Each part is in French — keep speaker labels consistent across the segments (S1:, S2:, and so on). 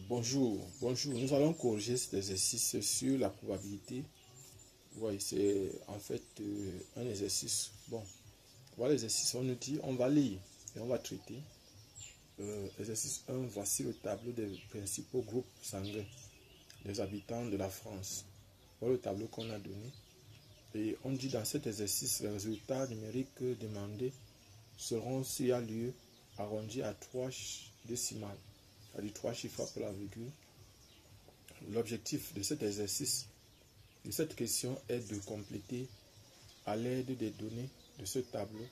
S1: Bonjour, nous allons corriger cet exercice sur la probabilité. Oui, c'est en fait un exercice. Bon, voilà l'exercice, on nous dit, on va lire et on va traiter. Exercice 1, voici le tableau des principaux groupes sanguins des habitants de la France. Voilà le tableau qu'on a donné. Et on dit dans cet exercice, les résultats numériques demandés seront, s'il y a lieu, arrondis à 3 décimales, c'est-à-dire 3 chiffres après la virgule. L'objectif de cet exercice, de cette question, est de compléter à l'aide des données de ce tableau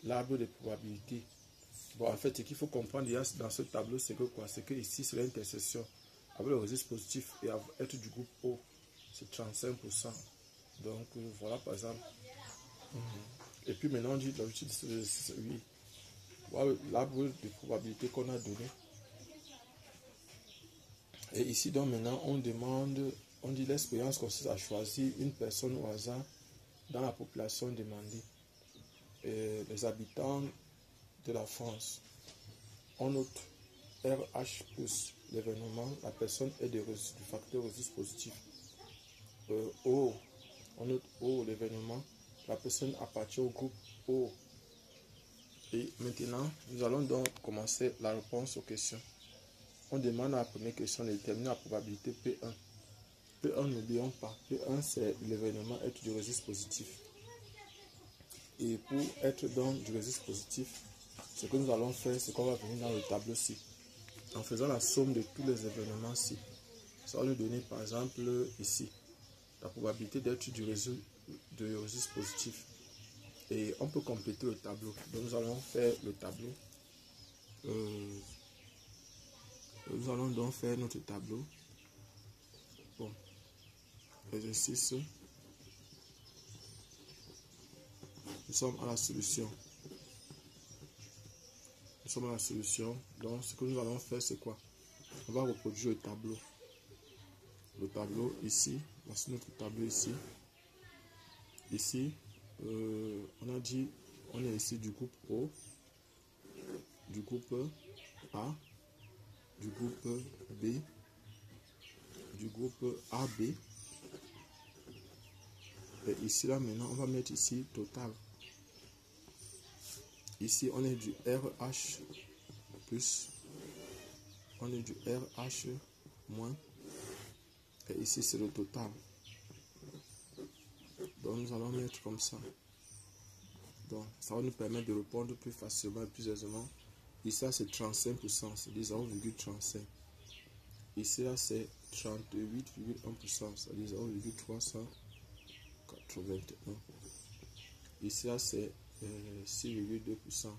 S1: l'arbre des probabilités. Bon, en fait, ce qu'il faut comprendre dans ce tableau, c'est que quoi? C'est que ici, c'est l'intersection avec le registre positif et être du groupe O, c'est 35%. Donc, voilà, par exemple. Et puis maintenant, on dit l'objectif de cet exercice, oui. Voilà l'arbre de probabilité qu'on a donné. Et ici, donc maintenant, on demande, on dit l'expérience consiste à choisir une personne au hasard dans la population demandée. Et les habitants de la France. On note RH plus l'événement, la personne est du facteur registre positif. O, on note O, l'événement, la personne appartient au groupe O. Et maintenant, nous allons donc commencer la réponse aux questions. On demande à la première question de déterminer la probabilité P1. P1, n'oublions pas, P1 c'est l'événement être du registre positif. Et pour être dans du registre positif, ce que nous allons faire, c'est qu'on va venir dans le tableau-ci. En faisant la somme de tous les événements-ci, ça va nous donner par exemple ici, la probabilité d'être du registre positif. Et on peut compléter le tableau. Donc nous allons faire le tableau. Nous allons donc faire notre tableau. Bon, exercice. Nous sommes à la solution. Nous sommes à la solution. Donc ce que nous allons faire, c'est quoi? On va reproduire le tableau. Le tableau ici. Voici notre tableau ici. Ici, on a dit, on est ici du groupe O, du groupe A, du groupe B, du groupe AB. Et ici, là, maintenant, on va mettre ici total. Ici, on est du RH plus, on est du RH moins. Et ici, c'est le total. Donc, nous allons mettre comme ça. Donc, ça va nous permettre de répondre plus facilement et plus aisément. Ici, c'est 35%, c'est 0,35. Ici, là, c'est 38,1%, c'est-à-dire 0,381. Ici, là, c'est 6,2%,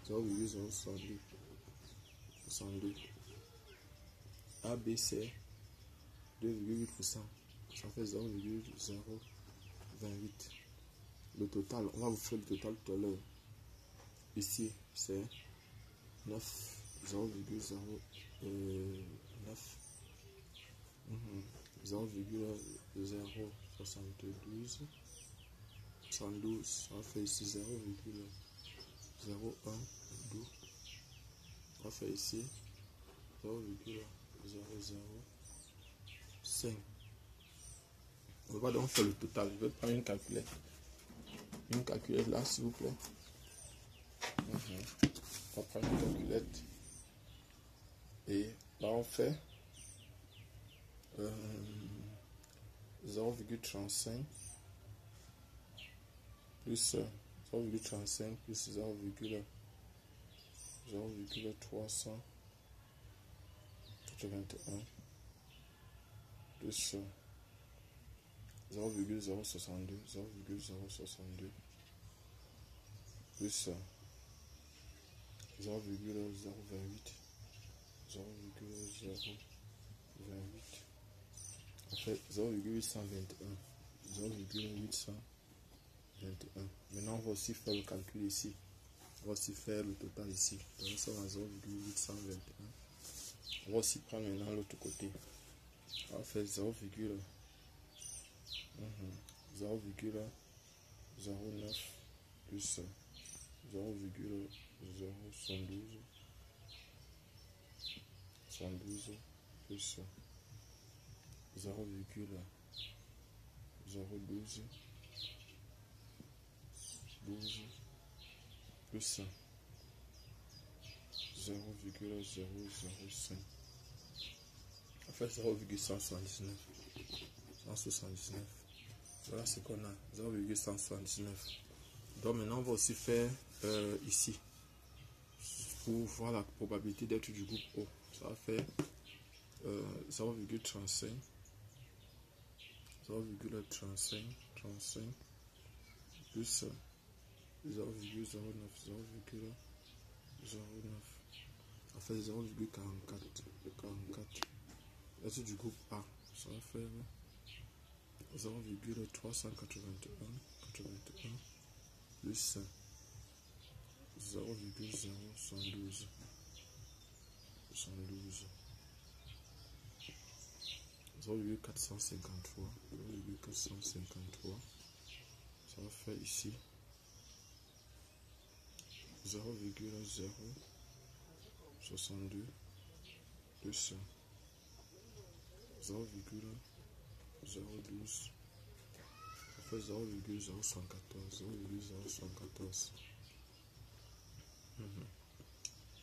S1: 0,062. AB, c'est 2,8%, ça fait 0,028. Le total, on va vous faire le total tout à l'heure. Ici, c'est 0,09. 0,072, 112, ça fait ici 0,012, on va faire ici 0,005. On va donc faire le total. Je vais prendre une calculette. Une calculette là, s'il vous plaît. On va prendre une calculette. Et là, on fait 0,35 plus 0,35 plus 0,381 plus 0,062 plus 0,028 en fait 0,821. Maintenant on va aussi faire le calcul ici, on va aussi faire le total ici. Donc nous sommes à 0,821. On va aussi prendre maintenant l'autre côté, on va faire 0,09 plus 0,072, 72 plus 0,012 12 plus 0,005. En fait 0,179. 179. Voilà ce qu'on a. 0,179. Donc maintenant on va aussi faire ici. Pour voir la probabilité d'être du groupe O. Ça va faire 0,35 plus 0,09 en fait 0,44 être du groupe A. Ça va faire 0,381 plus 0,012 0,453 ça va faire ici 0,062 plus 0,012 ça fait 0,014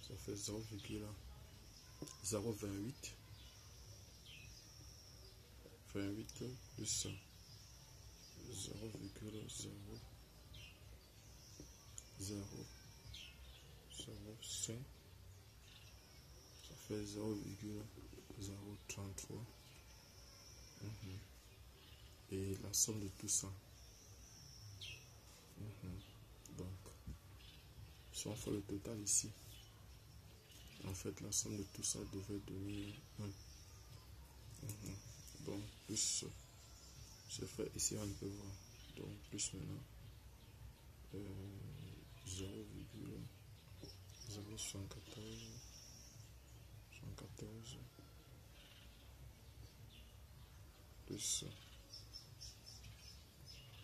S1: ça fait 0,028 plus 0,005 ça fait 0,033 et la somme de tout ça. Donc si on fait le total ici, en fait la somme de tout ça devrait donner 1. Donc plus je fais ici on peut voir, donc plus maintenant 0,014 plus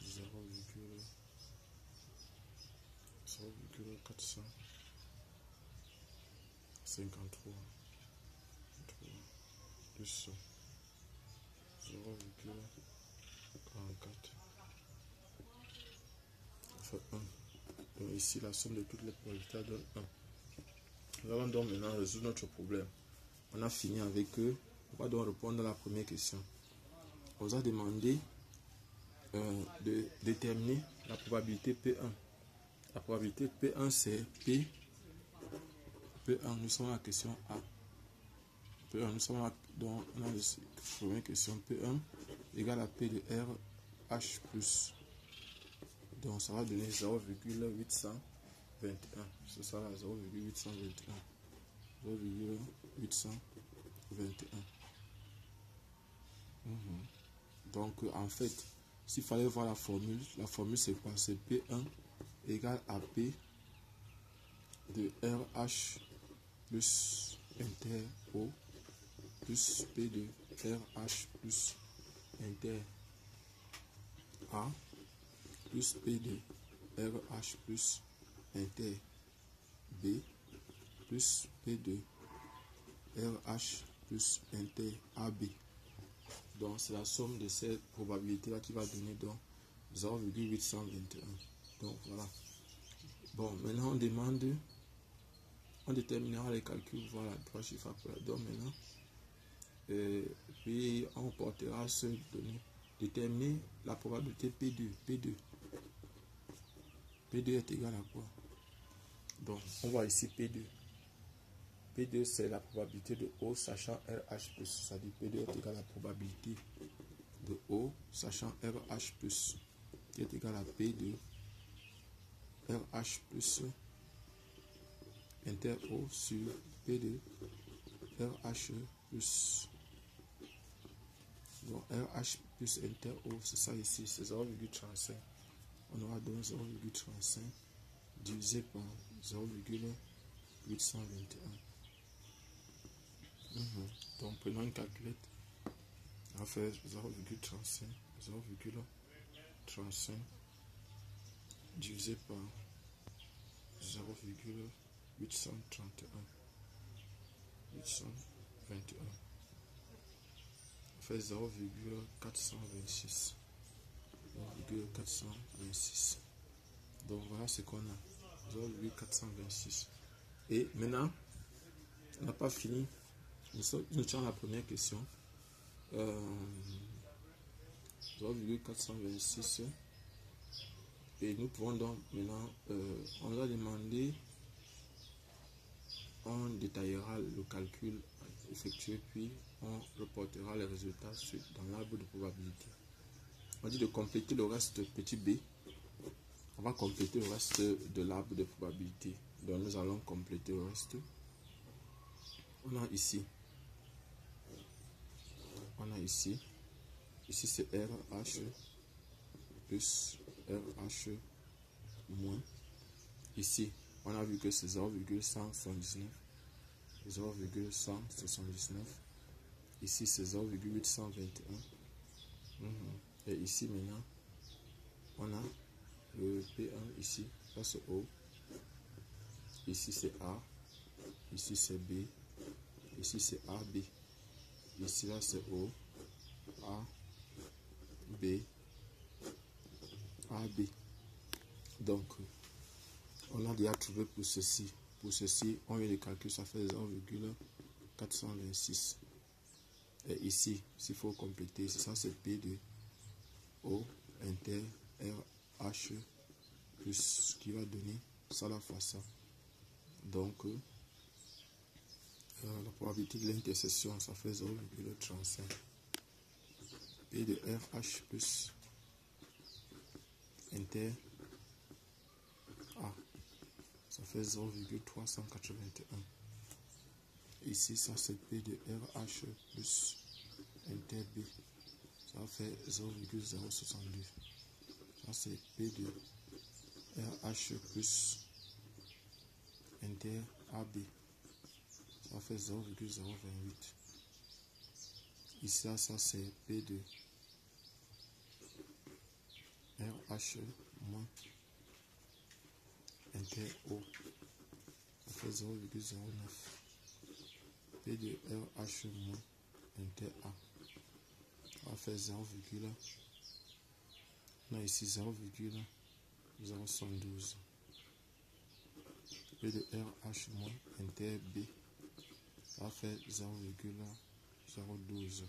S1: 0,453 plus 0,44 ça fait 1. Donc ici la somme de toutes les probabilités donne 1. Nous allons donc maintenant résoudre notre problème. On a fini avec eux. On va donc répondre à la première question. On vous a demandé de déterminer la probabilité P1. La probabilité P1 c'est P1, nous sommes à la question A. P1, nous sommes dans la première question. P1 égale à P de R H plus. Donc ça va donner 0,821. C'est ça là, 0,821. 0,821. Donc en fait, s'il fallait voir la formule c'est quoi? C'est P1 égale à P de RH plus inter O plus P de RH plus inter A plus P de RH plus inter B plus P de RH plus inter AB. Donc c'est la somme de ces probabilités là qui va donner donc 0,821. Donc voilà. Bon, maintenant on déterminera les calculs, voilà, 3 chiffres après. Donc maintenant, puis on portera ce donné. Déterminer la probabilité P2. P2 est égal à quoi? Donc on voit ici P2. P2 c'est la probabilité de O sachant RH plus. C'est-à-dire P2 est égal à la probabilité de O sachant RH plus, qui est égal à P de RH plus inter O sur P de RH plus. Donc RH plus inter O, c'est ça ici, c'est 0,35. On aura donc 0,35 divisé par 0,821. Donc prenons une calculette. On va faire 0,35 divisé par 0,831. 21. On fait 0,426. 0,426. Donc voilà ce qu'on a. 0,426. Et maintenant, on n'a pas fini. Nous tirons la première question. 0,426. Et nous pouvons donc maintenant, on va demander, on détaillera le calcul effectué, puis on reportera les résultats dans l'arbre de probabilité. On dit de compléter le reste petit b. On va compléter le reste de l'arbre de probabilité. Donc nous allons compléter le reste. On a ici. Ici c'est RH plus RH moins. Ici, on a vu que c'est 0,179. 0,179. Ici c'est 0,821. Et ici maintenant, on a le P1 ici, ça c'est O. Ici c'est A. Ici c'est B. Ici c'est AB. Ici là c'est O. A. B. AB. Donc, on a déjà trouvé pour ceci. Pour ceci, on vient de calculer, ça fait 0,426. Et ici, s'il faut compléter, ça c'est P de O inter RH plus ce qui va donner ça la fois ça. Donc, la probabilité de l'intersection, ça fait 0,35. P de RH plus inter A, ça fait 0,381. Ici, ça c'est P de RH plus inter B, ça fait 0,062. Ça c'est P de RH plus inter AB, ça fait 0,028. Ici, ça c'est P de RH moins inter O, ça fait 0,09. P de RH moins inter A, ça va faire 0, on a ici 0,072. P de RH moins inter B, ça va faire 0,012.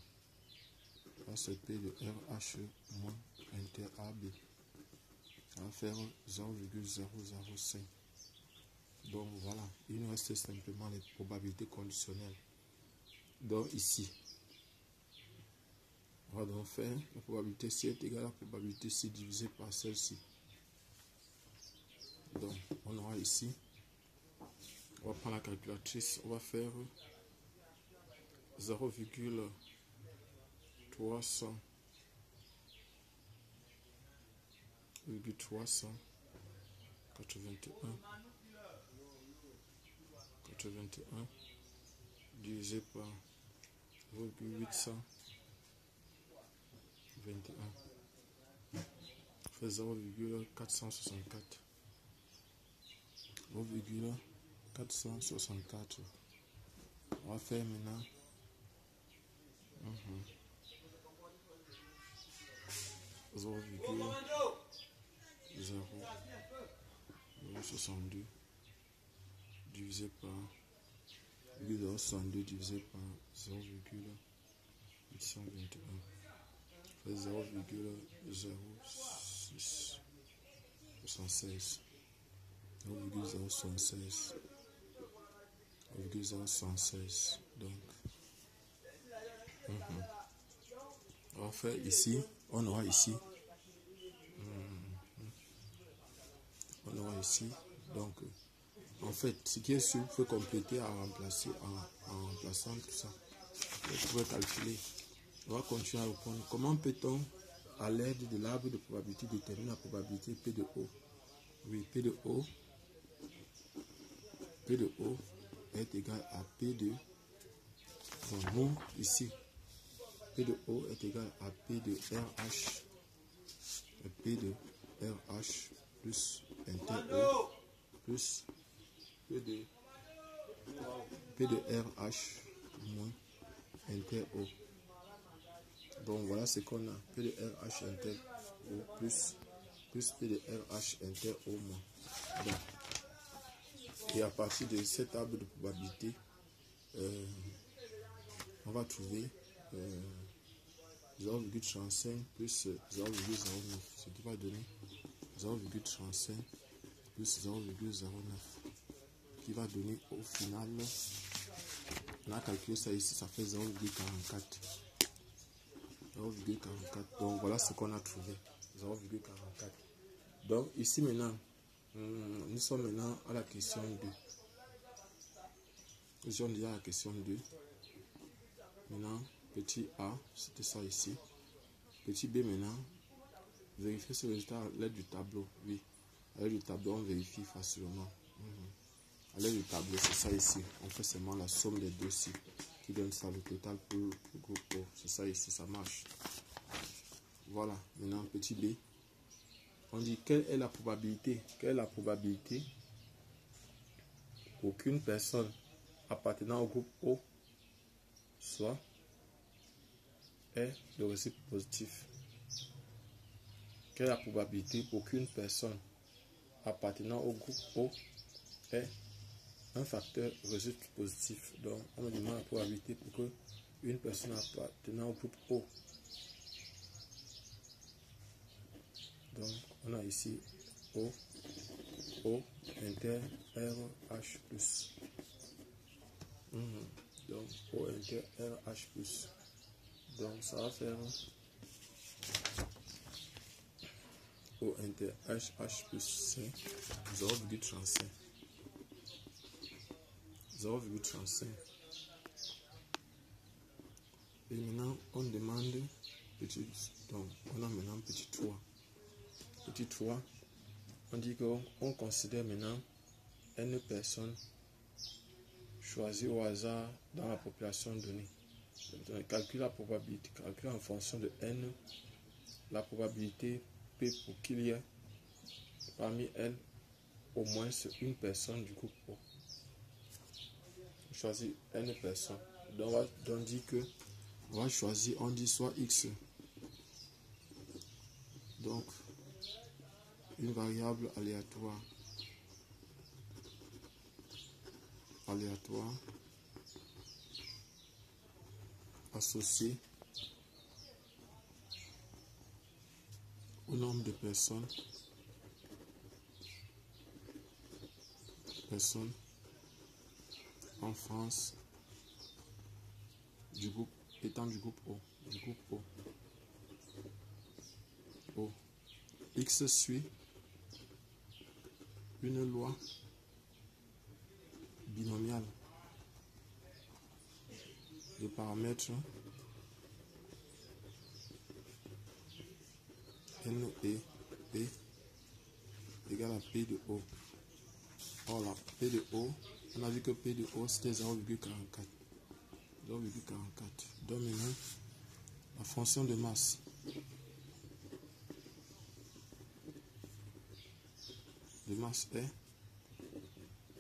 S1: Ça c'est P de RH moins inter AB, ça va faire 0,005. Donc voilà, il nous reste simplement les probabilités conditionnelles. Donc ici, on va donc faire la probabilité C est égale à la probabilité C divisée par celle-ci. Donc on aura ici, on va prendre la calculatrice, on va faire 0,381 divisé par 0,821 fait 0,464. 0,464. On va faire maintenant 0,062 divisé par 0,062 divisé par 0,821 fait 0,0676. 0,076. Donc on va faire ici, on aura ici, donc en fait ce qui est sûr, il faut compléter en remplaçant tout ça. Vous pouvez calculer. On va continuer à répondre. Comment peut-on, à l'aide de l'arbre de probabilité, déterminer la probabilité P de O? Oui, P de O est égal à P de, donc nous ici, P de O est égal à P de RH, P de RH plus inter O plus P de RH moins inter O. Donc voilà ce qu'on a. P de RH inter O plus P de RH inter O moins. Donc, et à partir de cette table de probabilité, on va trouver 0,35 plus 0,09, ce qui va donner 0,35 plus 0,09, qui va donner au final, on a calculé ça ici, ça fait 0,44. 0,44. Donc voilà ce qu'on a trouvé, 0,44. Donc ici maintenant, nous sommes maintenant à la question 2. Nous sommes déjà à la question 2. Maintenant, petit a, c'était ça ici. Petit b maintenant, vérifier ce résultat à l'aide du tableau. Oui, à l'aide du tableau, on vérifie facilement. À l'aide du tableau, c'est ça ici. On fait seulement la somme des deux cycles qui donne ça, le total pour le groupe O. C'est ça ici, ça marche. Voilà, maintenant, petit b. On dit quelle est la probabilité? Quelle est la probabilité pour qu'une personne appartenant au groupe O soit ait le réciproque positif? Quelle est la probabilité pour qu'une personne appartenant au groupe O ait un facteur réciproque positif? Donc, on me demande la probabilité pour que une personne appartenant au groupe O. Donc, on a ici O inter RH plus. Donc, O inter RH plus. Donc, ça va faire O inter RH plus, c'est 0,35. 0,35. Et maintenant, on demande petit. Donc, on a maintenant petit 3. Petit 3, on dit qu'on considère maintenant N personnes choisies au hasard dans la population donnée. Donc, calcule la probabilité, calcule en fonction de N la probabilité P pour qu'il y ait parmi elles au moins une personne du groupe O. On choisit N personnes. Donc on dit que on va choisir, on dit soit X. Donc une variable aléatoire associée au nombre de personnes en France du groupe étant du groupe O. X suit une loi binomiale de paramètres N et P égale à P de O. Or là, P de O, on a vu que P de O c'était 0,44. 0,44. Donc maintenant, la fonction de masse est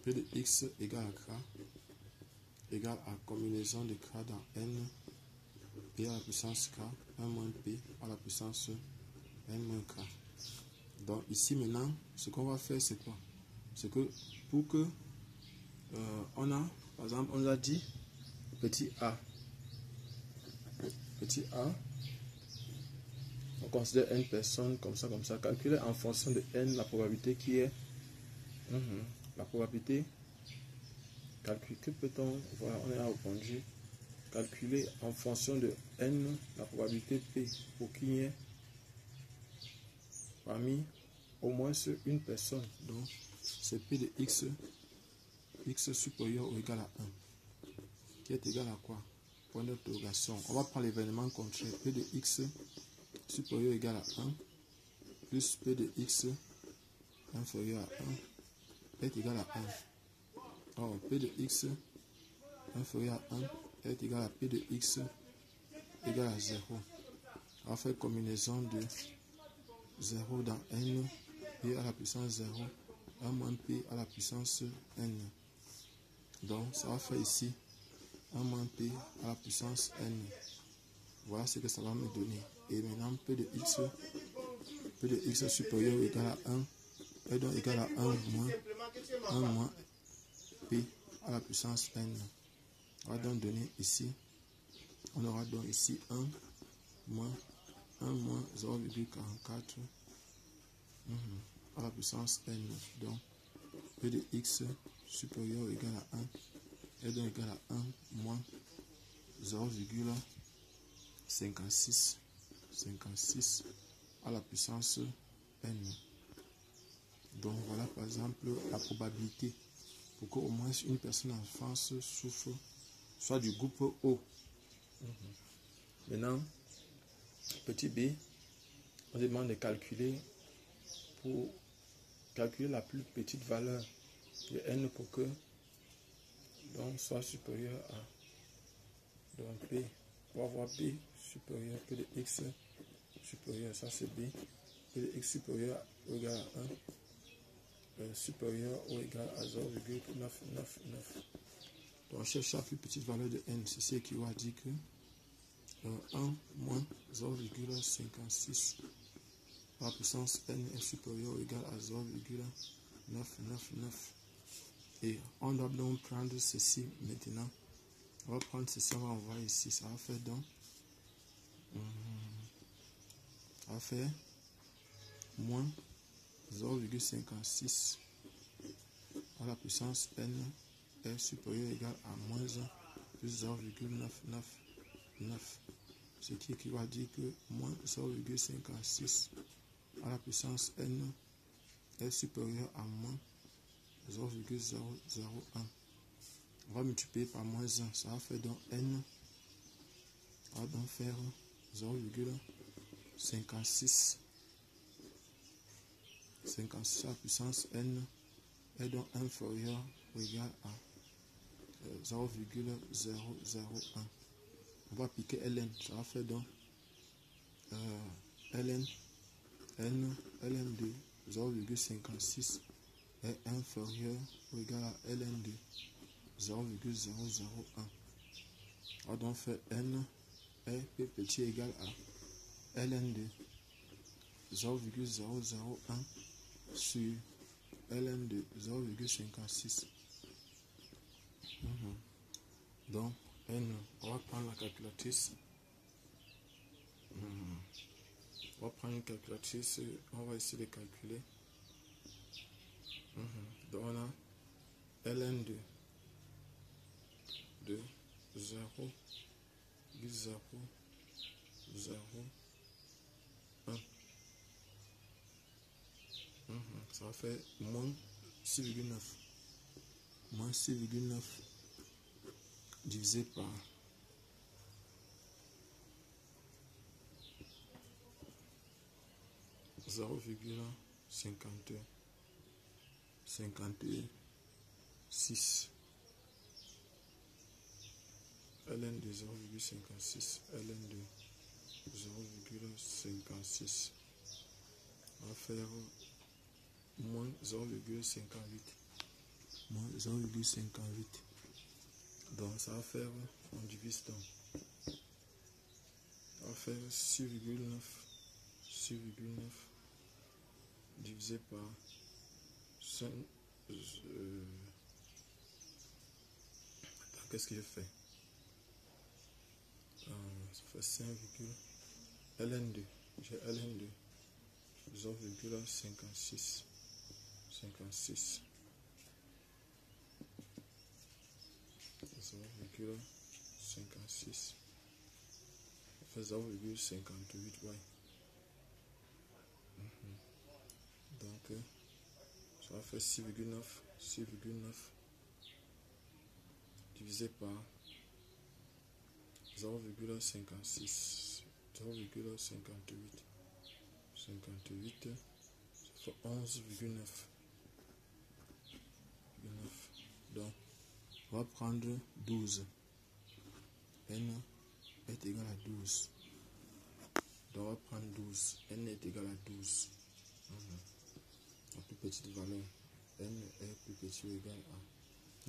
S1: P de X égale à K égale à combinaison de K dans N, P à la puissance K, 1 moins P à la puissance N moins K. Donc ici maintenant, ce qu'on va faire c'est quoi? C'est que pour que on a, par exemple, on nous a dit petit a, on considère n personnes comme ça, calculer en fonction de n la probabilité qui est la probabilité. Calculer, que peut-on, voilà, on a répondu, calculer en fonction de n la probabilité p pour qu'il y ait parmi au moins une personne. Donc c'est p de x supérieur ou égal à 1 qui est égal à quoi? Point d'interrogation. On va prendre l'événement contraire. P de x supérieur ou égal à 1 plus p de x inférieur à 1 est égal à 1. Or p de x inférieur à 1 est égal à p de x égal à 0. On va faire combinaison de 0 dans n, p à la puissance 0, 1 moins p à la puissance n. Donc ça va faire ici 1 moins P à la puissance N. Voilà ce que ça va me donner. Et maintenant, P de X supérieur ou égal à 1 est donc égal à 1 moins P à la puissance N. On va donc donner ici, on aura donc ici 1 moins 0,44 à la puissance N. Donc, P de X supérieur ou égal à 1 est donc égal à 1 moins 0,56 à la puissance N. Donc voilà par exemple la probabilité pour qu'au moins une personne en France souffre soit du groupe O. Maintenant, petit b, on demande de calculer pour calculer la plus petite valeur de N pour que donc soit supérieur à donc P, pour avoir B supérieur, P de X supérieur, ça c'est B, P de X supérieur ou égal à 1, supérieur ou égal à 0,999. Donc on cherche la plus petite valeur de N, ceci équivaut à dire que 1 moins 0,56 à la puissance N est supérieur ou égal à 0,999. Et on doit donc prendre ceci maintenant. On va prendre ceci, on va envoyer ici. Ça va faire donc moins 0,56 à la puissance N est supérieur ou égal à moins 1 plus 0,999. Ce qui équivaut à dire que moins 0,56 à la puissance N est supérieur à moins 0,001. On va multiplier par moins 1, ça va faire donc N, on va donc faire 0,56 à la puissance N est donc inférieur ou égal à 0,001. On va appliquer Ln, ça va faire donc Ln de 0,56 est inférieur ou égal à Ln de 0,001. On va donc faire N est P petit égal à Ln de 0,001 sur Ln de 0,56. Donc N, on va prendre la calculatrice. On va prendre une calculatrice, on va essayer de calculer. Donc on a Ln de 0,001. Ça va faire moins 6,9. Moins 6,9 divisé par 0,56. Ln de 0,56. Ln de 0,56. On va faire moins 0,58. Moins 0,58. Donc ça va faire, on divise donc. On va faire 6,9 divisé par 5. Qu'est-ce que je fais? Ça fait 5, Ln2. J'ai Ln2 0,56. 0,56. Ça fait 0,58. Ouais. Donc ça va faire 6,9 divisé par 0,56, 0,58, 58, ça fait 11,9. Donc, on va prendre 12. N est égal à 12. Donc, on va prendre 12. N est égal à 12. La plus petite valeur. N est plus petit ou égal à...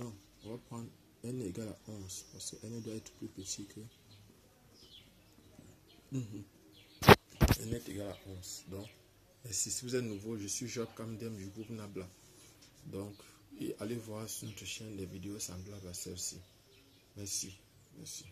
S1: Non, on va prendre n est égal à 11 parce que n doit être plus petit que n est égal à 11. Donc, si vous êtes nouveau, je suis Job Kamdem du groupe Nabla. Donc, allez voir sur notre chaîne des vidéos semblables à celle-ci. Merci. Merci.